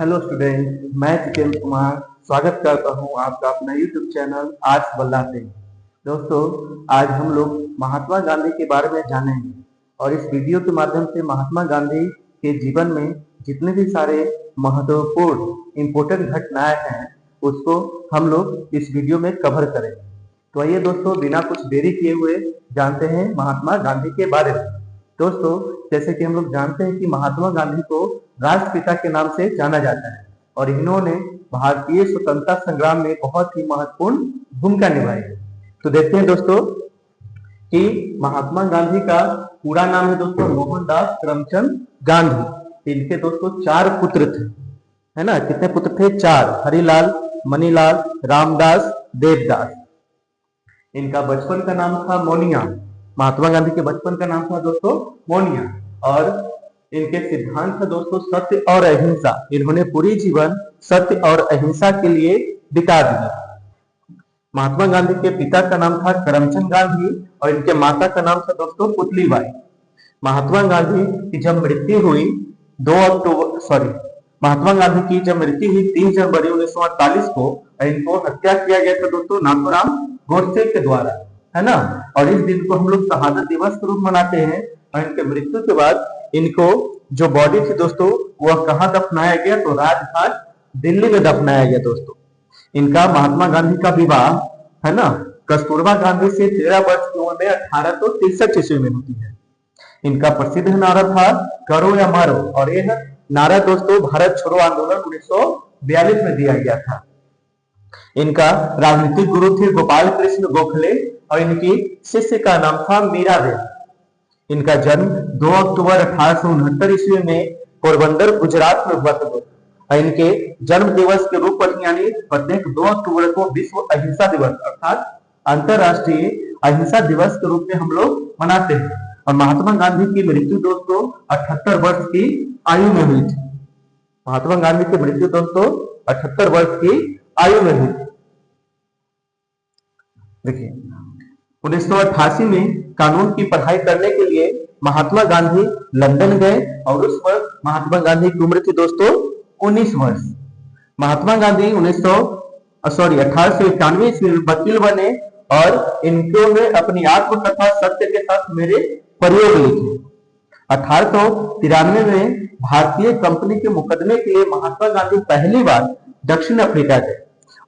Hello student, मैं जितेंद्र कुमार स्वागत करता हूं आपका अपना यूट्यूब चैनल आर्ट्स बल्लाते। दोस्तों, आज हम लोग महात्मा गांधी के बारे में जानेंगे और इस वीडियो के माध्यम से महात्मा गांधी के जीवन में जितने भी सारे महत्वपूर्ण इम्पोर्टेंट घटनाएं हैं उसको हम लोग इस वीडियो में कवर करेंगे। तो आइए दोस्तों, बिना कुछ देरी किए हुए जानते हैं महात्मा गांधी के बारे में। दोस्तों, जैसे कि हम लोग जानते हैं कि महात्मा गांधी को राष्ट्रपिता के नाम से जाना जाता है और इन्होंने भारतीय स्वतंत्रता संग्राम में बहुत ही महत्वपूर्ण भूमिका निभाई है। तो देखते हैं दोस्तों कि महात्मा गांधी का पूरा नाम है दोस्तों मोहनदास करमचंद गांधी। इनके दोस्तों 4 पुत्र थे, है ना। कितने पुत्र थे? 4। हरिलाल, मनीलाल, रामदास, देवदास। इनका बचपन का नाम था मोनिया। महात्मा गांधी के बचपन का नाम था दोस्तों मोनिया और इनके सिद्धांत था दोस्तों सत्य और अहिंसा। इन्होंने पूरी जीवन सत्य और अहिंसा के लिए बिता दिया। महात्मा गांधी के पिता का नाम था करमचंद गांधी और इनके माता का नाम था दोस्तों पुतलीबाई। महात्मा गांधी की जब मृत्यु हुई महात्मा गांधी की जब मृत्यु हुई 3 जनवरी 1948 को इनको हत्या किया गया था दोस्तों नाथूराम गोडसे के द्वारा, है ना। और इस दिन को हम लोग शहादत दिवस के रूप मनाते हैं। और इनके मृत्यु के बाद इनको जो बॉडी थी दोस्तों वह कहाँ दफनाया गया? तो राजघाट दिल्ली में दफनाया गया दोस्तों। इनका महात्मा गांधी का विवाह, है ना, कस्तूरबा गांधी से 13 वर्ष की उम्र में 1863 ईस्वी में होती है। इनका प्रसिद्ध नारा था करो या मारो और यह नारा दोस्तों भारत छोड़ो आंदोलन 1942 में दिया गया था। इनका राजनीतिक गुरु थे गोपाल कृष्ण गोखले और इनकी शिष्य का नाम था मीरादेव। इनका जन्म 2 अक्टूबर 1869 ईस्वी में पोरबंदर गुजरात में हुआ था और इनके जन्म दिवस के रूप में यानी प्रत्येक 2 अक्टूबर को विश्व अहिंसा दिवस अर्थात अंतरराष्ट्रीय अहिंसा दिवस के रूप में हम लोग मनाते हैं। और महात्मा गांधी की मृत्यु दोस्तों 78 वर्ष की आयु में हुई थी। महात्मा गांधी की मृत्यु दोस्तों 78 वर्ष की आयु में हुई थी। देखिए 1988 में कानून की पढ़ाई करने के लिए महात्मा गांधी लंदन गए और उस वक्त महात्मा गांधी की उम्र थी दोस्तों 19 वर्ष। महात्मा गांधी 1891 ईस्वी में वकील बने और इन्होंने अपनी आत्मकथा सत्य के साथ मेरे प्रयोग लिखे। 1893 में भारतीय कंपनी के मुकदमे के लिए महात्मा गांधी पहली बार दक्षिण अफ्रीका गए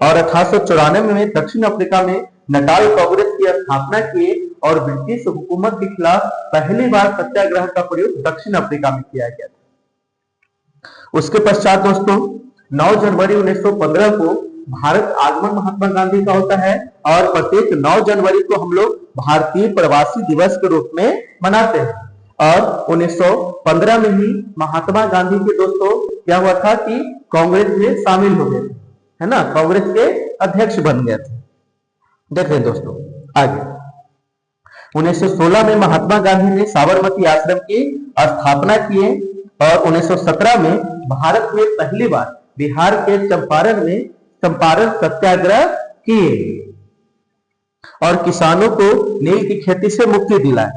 और 1894 में दक्षिण अफ्रीका में नटाल कांग्रेस की स्थापना किए और ब्रिटिश हुकूमत के खिलाफ पहली बार सत्याग्रह का प्रयोग दक्षिण अफ्रीका में किया गया था। उसके पश्चात दोस्तों 9 जनवरी 1915 को भारत आगमन महात्मा गांधी का होता है और प्रत्येक 9 जनवरी को हम लोग भारतीय प्रवासी दिवस के रूप में मनाते हैं। और 1915 में ही महात्मा गांधी के दोस्तों क्या हुआ था कि कांग्रेस में शामिल हो गए थे, है ना, कांग्रेस के अध्यक्ष बन गए थे। देख रहे दोस्तों आगे 1916 में महात्मा गांधी ने साबरमती आश्रम की स्थापना किए और 1917 में भारत में पहली बार बिहार के चंपारण में चंपारण सत्याग्रह किए और किसानों को नील की खेती से मुक्ति दिलाए।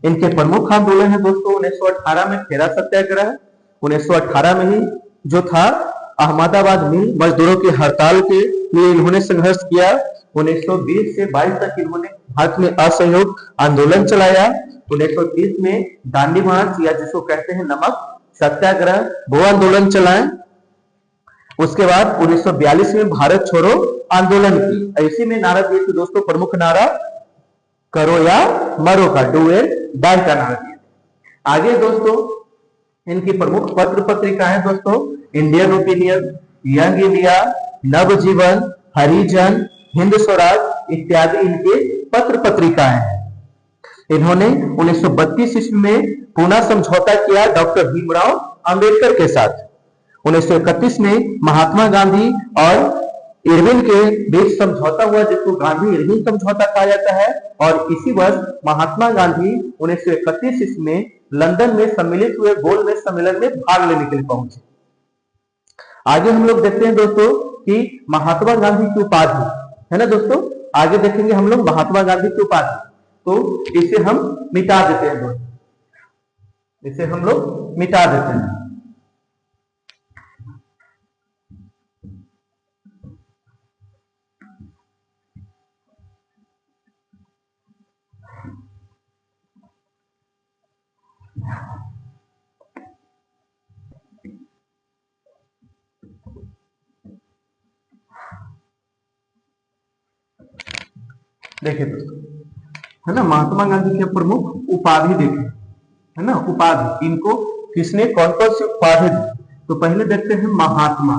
इनके प्रमुख आंदोलन है दोस्तों 1918 में खेरा सत्याग्रह। 1918 में ही जो था अहमदाबाद मिल मजदूरों की हड़ताल के लिए इन्होंने संघर्ष किया। 1920 से 22 तक इन्होंने भारत में असहयोग आंदोलन चलाया। 1930 में दांडी मार्च या जिसको कहते हैं नमक सत्याग्रह वो आंदोलन चलाए। उसके बाद 1942 में भारत छोड़ो आंदोलन की। इसी में नारा दिए थे दोस्तों, प्रमुख नारा करो या मरो का, डू एंड डाई का नारा दिए। आगे दोस्तों इनकी प्रमुख पत्र पत्रिकाएं दोस्तों इंडियन ओपिनियन, यंग इंडिया, नवजीवन, हरिजन, हिंद स्वराज इत्यादि इनके पत्र पत्रिकाएं हैं। इन्होंने 1932 ईस्वी में पूना समझौता किया डॉक्टर भीमराव अंबेडकर के साथ। 1931 में महात्मा गांधी और इरविन के बीच समझौता हुआ जिसको गांधी इरविन समझौता कहा जाता है। और इसी वर्ष महात्मा गांधी 1931 ईस्वी में लंदन में सम्मिलित हुए गोलमेज सम्मेलन में भाग लेने के लिए पहुंचे। आगे हम लोग देखते हैं दोस्तों कि महात्मा गांधी की उपाधि, है ना दोस्तों, आगे देखेंगे हम लोग महात्मा गांधी की उपाधि। तो इसे हम मिटा देते हैं दोस्तों, इसे हम लोग मिटा देते हैं। देखिए दोस्तों, है ना, महात्मा गांधी के प्रमुख उपाधि देखें, है ना, उपाधि इनको किसने कौन कौन सी उपाधि दी? तो पहले देखते हैं महात्मा,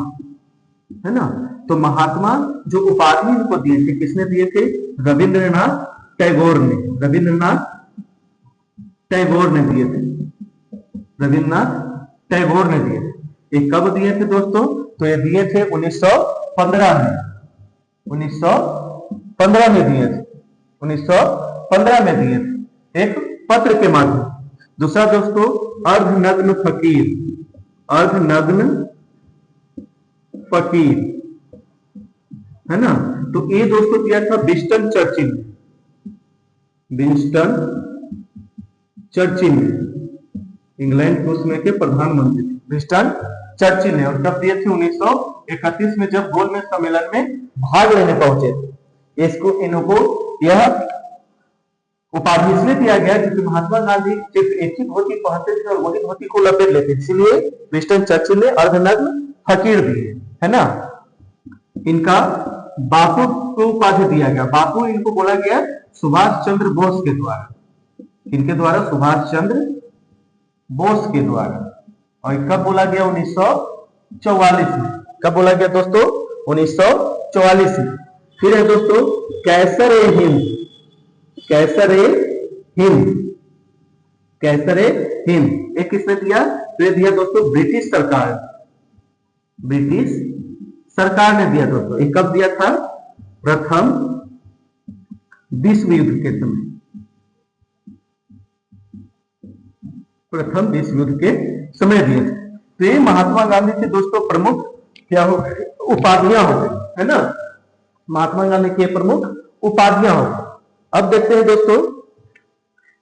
है ना। तो महात्मा जो उपाधि इनको दिए थे, किसने दिए थे? रविंद्रनाथ टैगोर ने, रविंद्रनाथ टैगोर ने दिए थे, रविंद्रनाथ टैगोर ने दिए थे। ये कब दिए थे दोस्तों? तो ये दिए थे 1915 में, 1915 में दिए थे, 1915 में दिए थे एक पत्र के माध्यम। दूसरा दोस्तों, अर्धनग्न फकीर, अर्धनग्न फकीर, है ना। तो ये दोस्तों दिया था Winston Churchill, Winston Churchill, England के उसमें के प्रधानमंत्री विंस्टन चर्चिल ने। और कब दिए थे? 1931 में, जब गोलमेज सम्मेलन में भाग लेने पहुंचे थे। इसको इनको यह उपाधि इसलिए दिया गया क्योंकि महात्मा गांधी सिर्फ एक ही धोती पहनते थे और वही धोती को लपेट लेते, इसलिए विंस्टन चर्चिल ने अर्धनग्न फकीर दिए, है ना। इनका बापू को उपाधि दिया गया, बापू इनको बोला गया सुभाष चंद्र बोस के द्वारा, इनके द्वारा सुभाष चंद्र बोस के द्वारा। और कब बोला गया? 1944 में। कब बोला गया दोस्तों? 1944 में। फिर है दोस्तों कैसर ए हिंद, कैसर ए हिंद, कैसर ए हिंद, एक किसने दिया? तो ये दिया दोस्तों ब्रिटिश सरकार, ब्रिटिश सरकार ने दिया दोस्तों। ये कब दिया था? प्रथम विश्व युद्ध के समय, प्रथम विश्व युद्ध के समय दिए थे। तो ये महात्मा गांधी के दोस्तों प्रमुख क्या हो गए? उपाधियां हो गई, है ना। महात्मा गांधी के प्रमुख उपाधियां हो गई। अब देखते हैं दोस्तों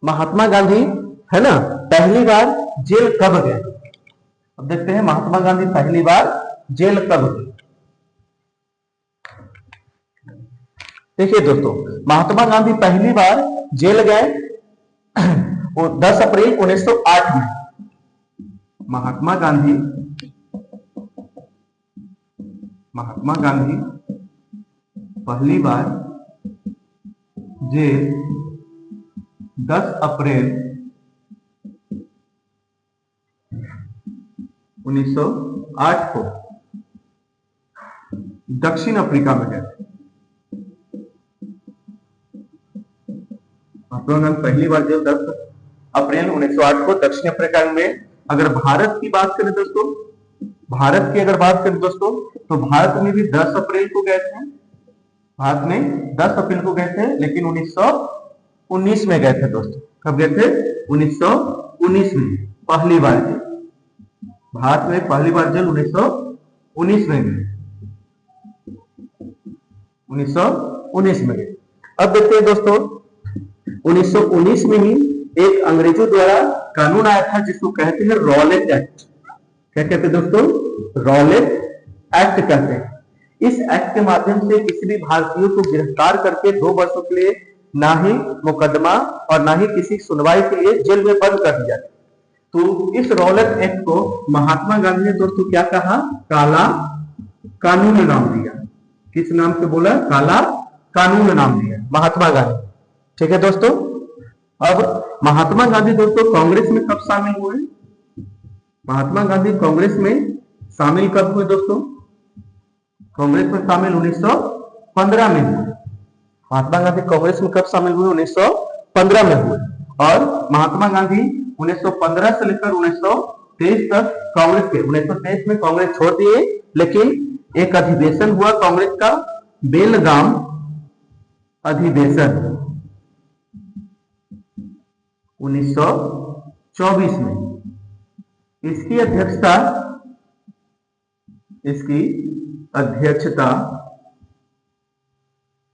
महात्मा गांधी, है ना, पहली बार जेल कब गए? अब देखते हैं महात्मा गांधी पहली बार जेल कब गए। देखिए दोस्तों, महात्मा गांधी पहली बार जेल गए वो 10 अप्रैल 1908 में। महात्मा गांधी, महात्मा गांधी पहली बार जेल 10 अप्रैल 1908 को दक्षिण अफ्रीका में गए। महात्मा गांधी पहली बार जेल 10 अप्रैल 1908 को दक्षिण अफ्रीका में। अगर भारत की बात करें दोस्तों, भारत की अगर बात करें दोस्तों, तो भारत में भी 10 अप्रैल को गए थे, भारत में 10 अप्रैल को गए थे, लेकिन 1919 में गए थे दोस्तों। कब गए थे? 1919 में पहली बार जेल, भारत में पहली बार जेल 1919 में गए, 1919 में गए। अब देखते हैं दोस्तों 1919 में ही एक अंग्रेजों द्वारा कानून आया था जिसको कहते हैं रॉलेट एक्ट। क्या कहते हैं दोस्तों? रॉलेट एक्ट कहते हैं। इस एक्ट के माध्यम से किसी भी भारतीय को गिरफ्तार करके 2 वर्षों के लिए ना ही मुकदमा और ना ही किसी सुनवाई के लिए जेल में बंद कर दिया। तो इस रॉलेट एक्ट को महात्मा गांधी ने दोस्तों क्या कहा? काला कानून नाम दिया। किस नाम से बोला? काला कानून नाम दिया महात्मा गांधी। ठीक है दोस्तों। अब महात्मा गांधी दोस्तों कांग्रेस में कब शामिल हुए? महात्मा गांधी कांग्रेस में शामिल कब हुए दोस्तों? कांग्रेस में शामिल 1915 में हुए। महात्मा गांधी कांग्रेस में कब शामिल हुए? 1915 में हुए। और महात्मा गांधी 1915 से लेकर 1923 तक कांग्रेस के, 1923 में कांग्रेस छोड़ दिए, लेकिन एक अधिवेशन हुआ कांग्रेस का, बेलगाम अधिवेशन 1924 में। इसकी अध्यक्षता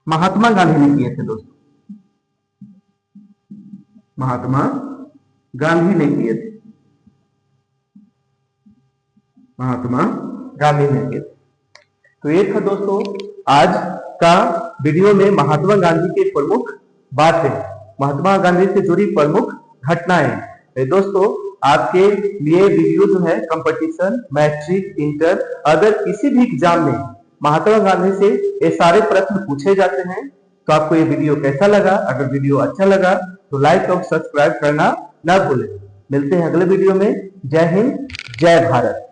महात्मा गांधी ने किए थे दोस्तों, महात्मा गांधी ने किए थे, महात्मा गांधी ने किए थे। तो ये था दोस्तों आज का वीडियो में महात्मा गांधी के प्रमुख बातें, महात्मा गांधी से जुड़ी प्रमुख घटनाएं। दोस्तों आपके लिए वीडियो जो है कंपटीशन, मैट्रिक, इंटर, अगर किसी भी एग्जाम में महात्मा गांधी से ये सारे प्रश्न पूछे जाते हैं। तो आपको ये वीडियो कैसा लगा? अगर वीडियो अच्छा लगा तो लाइक और सब्सक्राइब करना ना भूलें। मिलते हैं अगले वीडियो में। जय हिंद, जय भारत।